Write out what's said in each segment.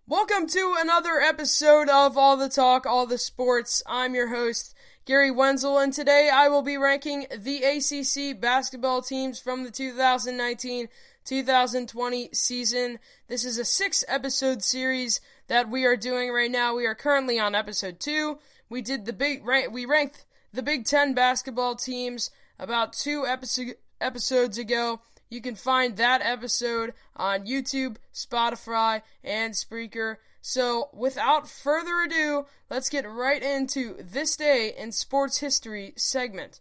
Welcome to another episode of All the Talk, All the Sports. I'm your host, Gary Wenzel, and today I will be ranking the ACC basketball teams from the 2019-2020 season. This is a 6-episode series that we are doing right now. We are currently on episode 2. We ranked the Big Ten basketball teams about 2 episodes ago. You can find that episode on YouTube, Spotify, and Spreaker. So, without further ado, let's get right into This Day in Sports History segment.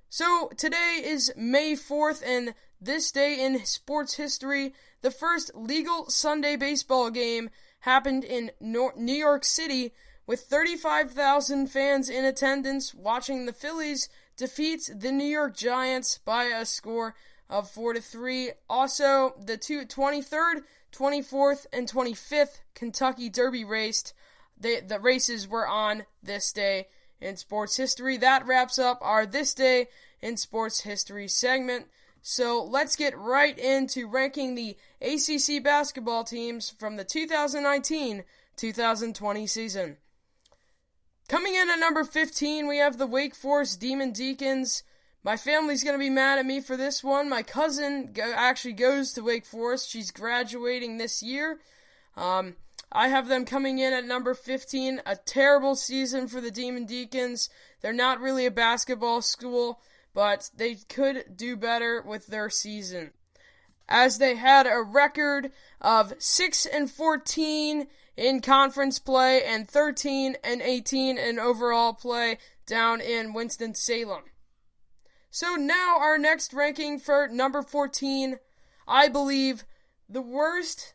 So, today is May 4th, and this day in sports history, the first legal Sunday baseball game happened in New York City with 35,000 fans in attendance watching the Phillies defeat the New York Giants by a score of 4-3. Also, the 23rd, 24th, and 25th Kentucky Derby race. The races were on this day in sports history. That wraps up our This Day in Sports History segment. So let's get right into ranking the ACC basketball teams from the 2019-2020 season. Coming in at number 15, we have the Wake Forest Demon Deacons. My family's going to be mad at me for this one. My cousin actually goes to Wake Forest. She's graduating this year. I have them coming in at number 15. A terrible season for the Demon Deacons. They're not really a basketball school, but they could do better with their season, as they had a record of 6-14 in conference play and 13-18 in overall play down in Winston-Salem. So now our next ranking for number 14, I believe the worst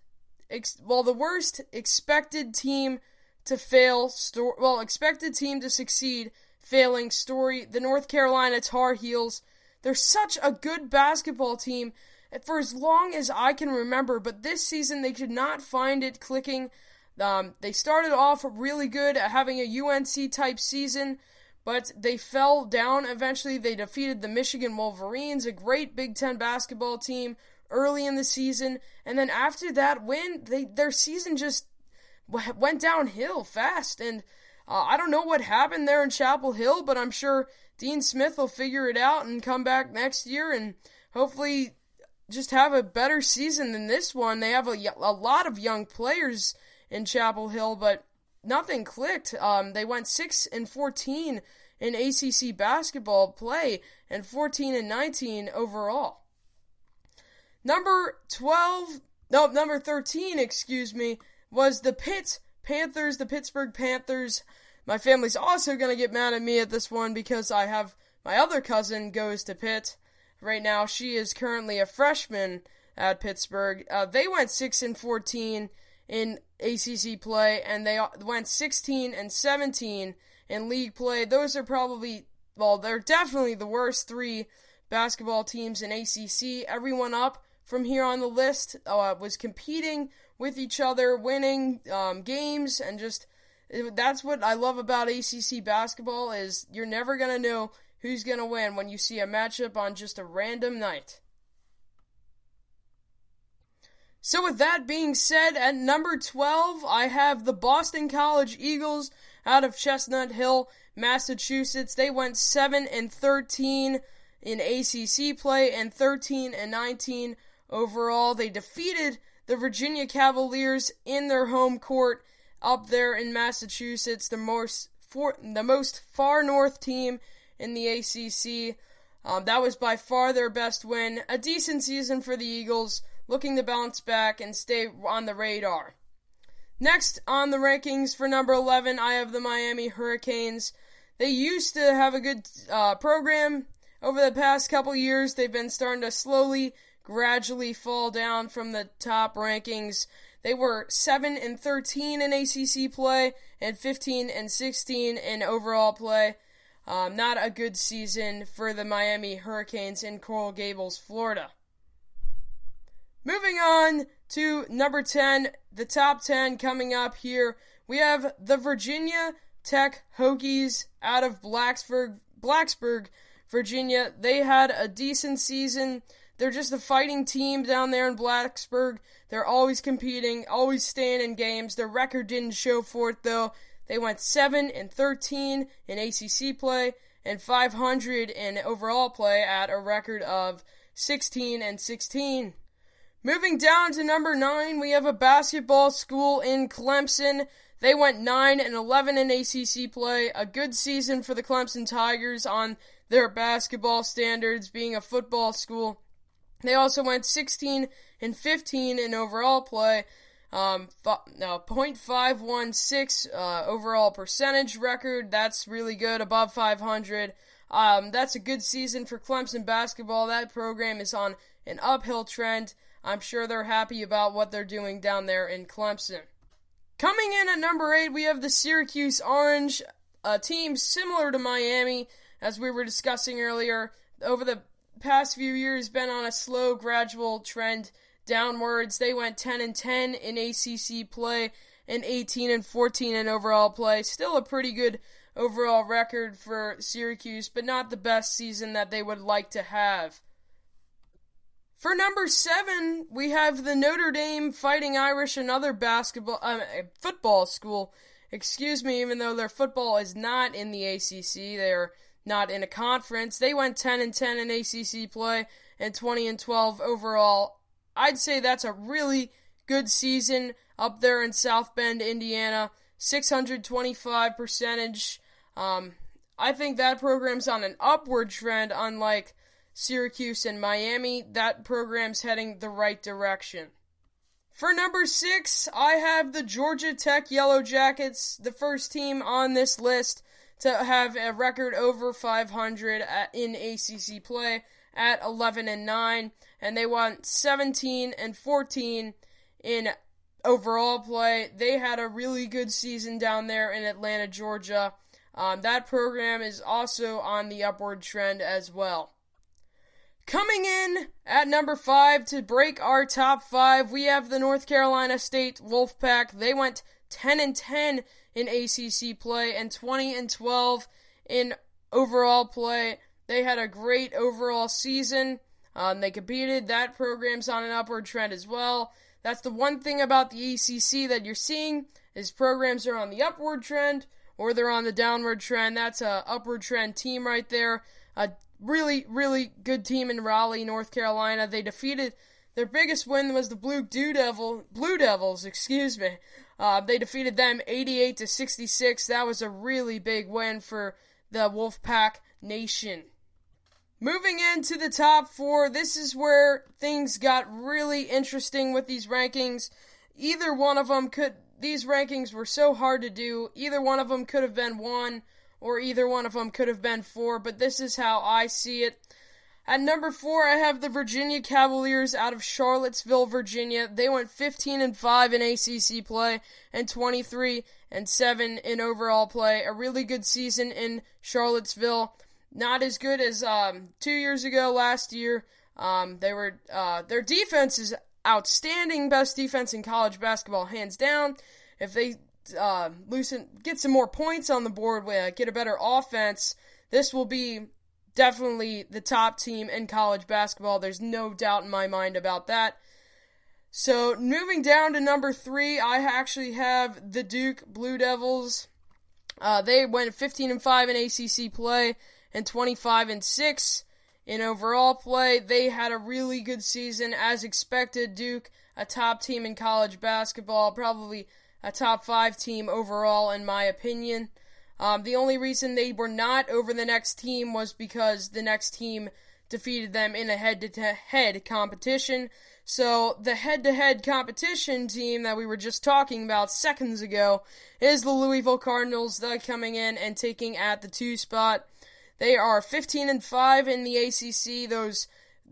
expected team to fail, expected team to succeed, failing story, the North Carolina Tar Heels. They're such a good basketball team for as long as I can remember, but this season they could not find it clicking. They started off really good at having a UNC-type season, but they fell down eventually. They defeated the Michigan Wolverines, a great Big Ten basketball team, early in the season. And then after that win, their season just went downhill fast. And I don't know what happened there in Chapel Hill, but I'm sure Dean Smith will figure it out and come back next year and hopefully just have a better season than this one. They have a lot of young players in Chapel Hill, but nothing clicked. They went 6-14 in ACC basketball play and 14-19 overall. Number 13, was the the Pittsburgh Panthers. My family's also going to get mad at me at this one because I have my other cousin goes to Pitt right now. She is currently a freshman at Pittsburgh. They went 6-14 in ACC play, and they went 16-17 in league play. Those are they're definitely the worst 3 basketball teams in ACC. Everyone up from here on the list was competing with each other, winning games, and that's what I love about ACC basketball is you're never going to know who's going to win when you see a matchup on just a random night. So with that being said, at number 12, I have the Boston College Eagles out of Chestnut Hill, Massachusetts. They went 7-13 in ACC play and 13-19 overall. They defeated the Virginia Cavaliers in their home court up there in Massachusetts, the most far north team in the ACC. That was by far their best win. A decent season for the Eagles, looking to bounce back and stay on the radar. Next on the rankings for number 11, I have the Miami Hurricanes. They used to have a good program over the past couple years. They've been starting to gradually fall down from the top rankings. They were 7-13 in ACC play and 15-16 in overall play. Not a good season for the Miami Hurricanes in Coral Gables, Florida. Moving on to number 10, the top 10 coming up here. We have the Virginia Tech Hokies out of Blacksburg, Virginia. They had a decent season. they're just a fighting team down there in Blacksburg. They're always competing, always staying in games. Their record didn't show for it, though. They went 7-13 in ACC play and 500 in overall play at a record of 16-16. Moving down to number 9, we have a basketball school in Clemson. They went 9-11 in ACC play. A good season for the Clemson Tigers on their basketball standards, being a football school. They also went 16-15 in overall play. .516 overall percentage record. That's really good, above 500. That's a good season for Clemson basketball. That program is on an uphill trend. I'm sure they're happy about what they're doing down there in Clemson. Coming in at number 8, we have the Syracuse Orange, a team similar to Miami, as we were discussing earlier. Over the past few years, been on a slow, gradual trend downwards. They went 10-10 in ACC play and 18-14 in overall play. Still a pretty good overall record for Syracuse, but not the best season that they would like to have. For number 7, we have the Notre Dame Fighting Irish, another football school, even though their football is not in the ACC. They're not in a conference. They went 10-10 in ACC play and 20-12 overall. I'd say that's a really good season up there in South Bend, Indiana. 625 percentage. I think that program's on an upward trend, unlike Syracuse and Miami. That program's heading the right direction. For number 6, I have the Georgia Tech Yellow Jackets, the first team on this list to have a record over 500 in ACC play at 11-9, and they won 17-14 in overall play. They had a really good season down there in Atlanta, Georgia. That program is also on the upward trend as well. Coming in at number 5 to break our top 5, we have the North Carolina State Wolfpack. They went 10-10 in ACC play and 20-12 in overall play. They had a great overall season. They competed. That program's on an upward trend as well. That's the one thing about the ACC that you're seeing is programs are on the upward trend or they're on the downward trend. That's a upward trend team right there. A really, really good team in Raleigh, North Carolina. They defeated, their biggest win was the Blue Devils. They defeated them 88-66. That was a really big win for the Wolfpack Nation. Moving into the top 4, this is where things got really interesting with these rankings. Either one of them these rankings were so hard to do, either one of them could have been 1, or either one of them could have been 4, but this is how I see it. At number 4, I have the Virginia Cavaliers out of Charlottesville, Virginia. They went 15-5 in ACC play and 23-7 in overall play. A really good season in Charlottesville. Not as good as 2 years ago, last year. Their defense is outstanding, best defense in college basketball, hands down. If they get some more points on the board, get a better offense, this will be definitely the top team in college basketball. There's no doubt in my mind about that. So, moving down to number 3, I actually have the Duke Blue Devils. They went 15-5 in ACC play and 25-6 in overall play. They had a really good season, as expected. Duke, a top team in college basketball, probably a top 5 team overall, in my opinion. The only reason they were not over the next team was because the next team defeated them in a head-to-head competition. So the head-to-head competition team that we were just talking about seconds ago is the Louisville Cardinals. They're coming in and taking at the 2 spot. They are 15-5 in the ACC.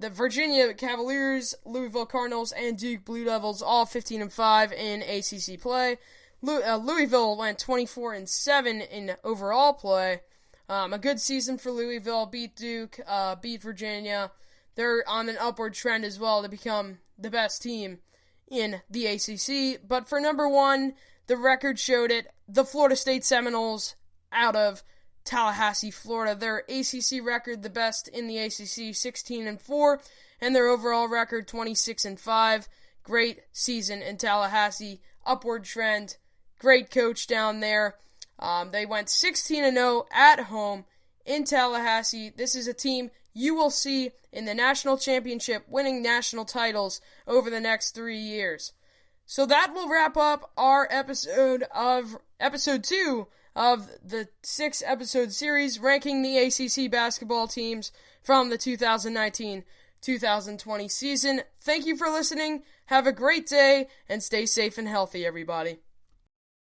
The Virginia Cavaliers, Louisville Cardinals, and Duke Blue Devils all 15-5 in ACC play. Louisville went 24-7 in overall play. A good season for Louisville. Beat Duke, beat Virginia. They're on an upward trend as well to become the best team in the ACC. But for number 1, the record showed it. The Florida State Seminoles out of Tallahassee, Florida. Their ACC record, the best in the ACC, 16-4. and their overall record 26-5. Great season in Tallahassee, upward trend, great coach down there. They went 16-0 at home in Tallahassee. This is a team you will see in the national championship winning national titles over the next 3 years. So that will wrap up our episode 2 of the 6-episode series ranking the ACC basketball teams from the 2019-2020 season. Thank you for listening. Have a great day and stay safe and healthy, everybody.